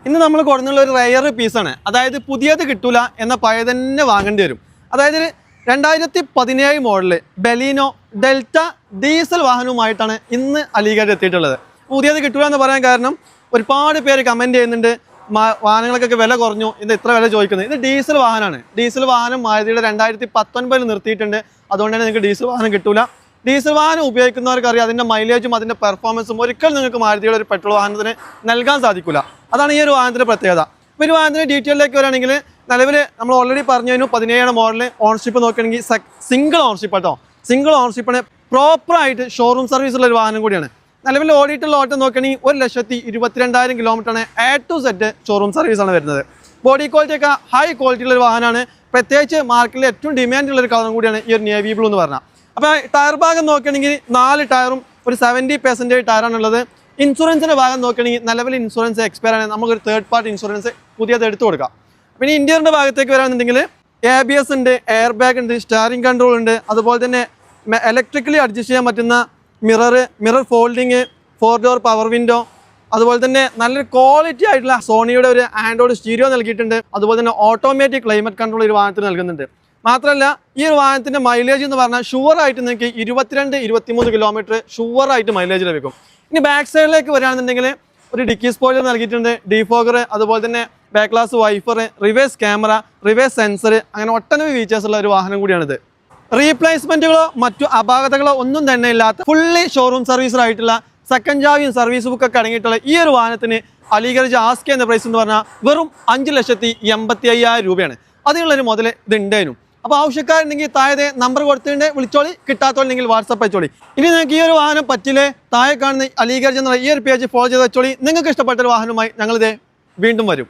ഇന്ന് നമ്മൾ കൊടുന്നുള്ള ഒരു റെയർ പീസാണ്. അതായത് പുതിയത് കിട്ടൂല എന്ന പഴയ തന്നെ വാങ്ങേണ്ടി വരും. അതായത് 2017 മോഡല് ബലീനോ ഡെൽറ്റ ഡീസൽ വാഹനവുമായിട്ടാണ് ഇന്ന് അലിഗഡ് എത്തിയിട്ടുള്ളത്. പുതിയത് കിട്ടൂല എന്ന് പറയാൻ കാരണം ഒരുപാട് പേര് കമൻറ്റ് ചെയ്യുന്നുണ്ട്, വാഹനങ്ങൾക്കൊക്കെ വില കുറഞ്ഞു, ഇത് ഇത്ര വില ചോദിക്കുന്നത്. ഇത് ഡീസൽ വാഹനമാണ്. ഡീസൽ വാഹനം മാരുതിയുടെ 2019 നിർത്തിയിട്ടുണ്ട്. അതുകൊണ്ട് തന്നെ നിങ്ങൾക്ക് ഡീസൽ വാഹനം കിട്ടൂല. ഡീസൽ വാഹനം ഉപയോഗിക്കുന്നവർക്കറിയാം അതിൻ്റെ മൈലേജും അതിൻ്റെ പെർഫോമൻസും ഒരിക്കലും നിങ്ങൾക്ക് മാരുതിയുടെ ഒരു പെട്രോൾ വാഹനത്തിന് നൽകാൻ സാധിക്കില്ല. അതാണ് ഈ ഒരു വാഹനത്തിൻ്റെ പ്രത്യേകത. അപ്പോൾ ഒരു വാഹനത്തിൻ്റെ ഡീറ്റെയിലേക്ക് വരികയാണെങ്കിൽ നിലവിൽ നമ്മൾ ഓൾറെഡി പറഞ്ഞു കഴിഞ്ഞു 17 മോഡൽ ഓണർഷിപ്പ് നോക്കുകയാണെങ്കിൽ സിംഗിൾ ഓണർഷിപ്പ് കേട്ടോ. സിംഗിൾ ഓണർഷിപ്പാണ്, പ്രോപ്പറായിട്ട് ഷോറൂം സർവീസുള്ള ഒരു വാഹനം കൂടിയാണ്. നിലവിൽ ഓടിയിട്ടുള്ള ഓട്ടം നോക്കുകയാണെങ്കിൽ 1,22,000 കിലോമീറ്ററാണ്. A to Z ഷോറൂം സർവീസാണ് വരുന്നത്. ബോഡി ക്വാളിറ്റി ഒക്കെ ഹൈ ക്വാളിറ്റിയുള്ള ഒരു വാഹനമാണ്. പ്രത്യേകിച്ച് മാർക്കറ്റിൽ ഏറ്റവും ഡിമാൻഡുള്ള ഒരു കളറും കൂടിയാണ് ഈ ഒരു നേവി ബ്ലൂ എന്ന് പറഞ്ഞാൽ. അപ്പോൾ ടയർ ഭാഗം നോക്കുകയാണെങ്കിൽ 4 ടയറും ഒരു 70% ടയറാണുള്ളത്. ഇൻഷുറൻസിൻ്റെ ഭാഗം നോക്കുകയാണെങ്കിൽ നിലവിൽ ഇൻഷുറൻസ് എക്സ്പയർ ആണ്. നമുക്കൊരു തേർഡ് പാർട്ടി ഇൻഷുറൻസ് പുതിയത് എടുത്തു കൊടുക്കാം. പിന്നെ ഇന്ത്യയുടെ ഭാഗത്തേക്ക് വരാമെന്നുണ്ടെങ്കിൽ ABS ഉണ്ട്, എയർ ബാഗ് ഉണ്ട്, സ്റ്റാറിംഗ് കൺട്രോൾ ഉണ്ട്, അതുപോലെ തന്നെ ഇലക്ട്രിക്കലി അഡ്ജസ്റ്റ് ചെയ്യാൻ പറ്റുന്ന mirror folding, 4 door power window, അതുപോലെ തന്നെ നല്ലൊരു ക്വാളിറ്റി ആയിട്ടുള്ള സോണിയുടെ ഒരു ആൻഡ്രോയിഡ് സ്റ്റീരിയോ നൽകിയിട്ടുണ്ട്. അതുപോലെ തന്നെ ഓട്ടോമാറ്റിക് ക്ലൈമറ്റ് കൺട്രോൾ ഒരു വാഹനത്തിന് നൽകുന്നുണ്ട്. മാത്രമല്ല ഈ ഒരു വാഹനത്തിൻ്റെ മൈലേജ് എന്ന് പറഞ്ഞാൽ ഷുവറായിട്ട് നിങ്ങൾക്ക് 22-23 കിലോമീറ്റർ ഷുവറായിട്ട് മൈലേജ് ലഭിക്കും. ഇനി ബാക്ക് സൈഡിലേക്ക് വരികയാണെന്നുണ്ടെങ്കിൽ ഒരു ഡിക്കി സ്പോയിലർ നൽകിയിട്ടുണ്ട്, ഡീഫോഗർ, അതുപോലെ തന്നെ back glass wiper, reverse camera, reverse sensor, അങ്ങനെ ഒട്ടനവധി ഫീച്ചേഴ്സ് ഉള്ള ഒരു വാഹനം കൂടിയാണിത്. റീപ്ലേസ്മെൻറ്റുകളോ മറ്റു അപാകതകളോ ഒന്നും തന്നെ ഇല്ലാത്ത ഫുള്ളി ഷോറൂം സർവീസിലായിട്ടുള്ള സെക്കൻഡ് ചാവിയും സർവീസ് ബുക്കൊക്കെ അടങ്ങിയിട്ടുള്ള ഈ ഒരു വാഹനത്തിന് അലിഗഡ് ആസ്ക് ചെയ്യുന്ന പ്രൈസ് എന്ന് പറഞ്ഞാൽ വെറും 5,85,000 രൂപയാണ്. അതിനുള്ളൊരു മുതൽ ഇത് ഉണ്ടേനും. അപ്പോൾ ആവശ്യക്കാരുണ്ടെങ്കിൽ താഴെ നമ്പർ കൊടുത്തിട്ടുണ്ട്, വിളിച്ചോളി. കിട്ടാത്തോണ്ടെങ്കിൽ വാട്സപ്പ് അയച്ചോളി. ഇനി നിങ്ങൾക്ക് ഈ ഒരു വാഹനം പറ്റില്ലേ, താഴെ കാണുന്ന അലിഗഡ് എന്നുള്ള ഈ ഒരു പേജ് ഫോളോ ചെയ്ത് വെച്ചോളി. നിങ്ങൾക്ക് ഇഷ്ടപ്പെട്ട ഒരു വാഹനവുമായി ഞങ്ങളിത് വീണ്ടും വരും.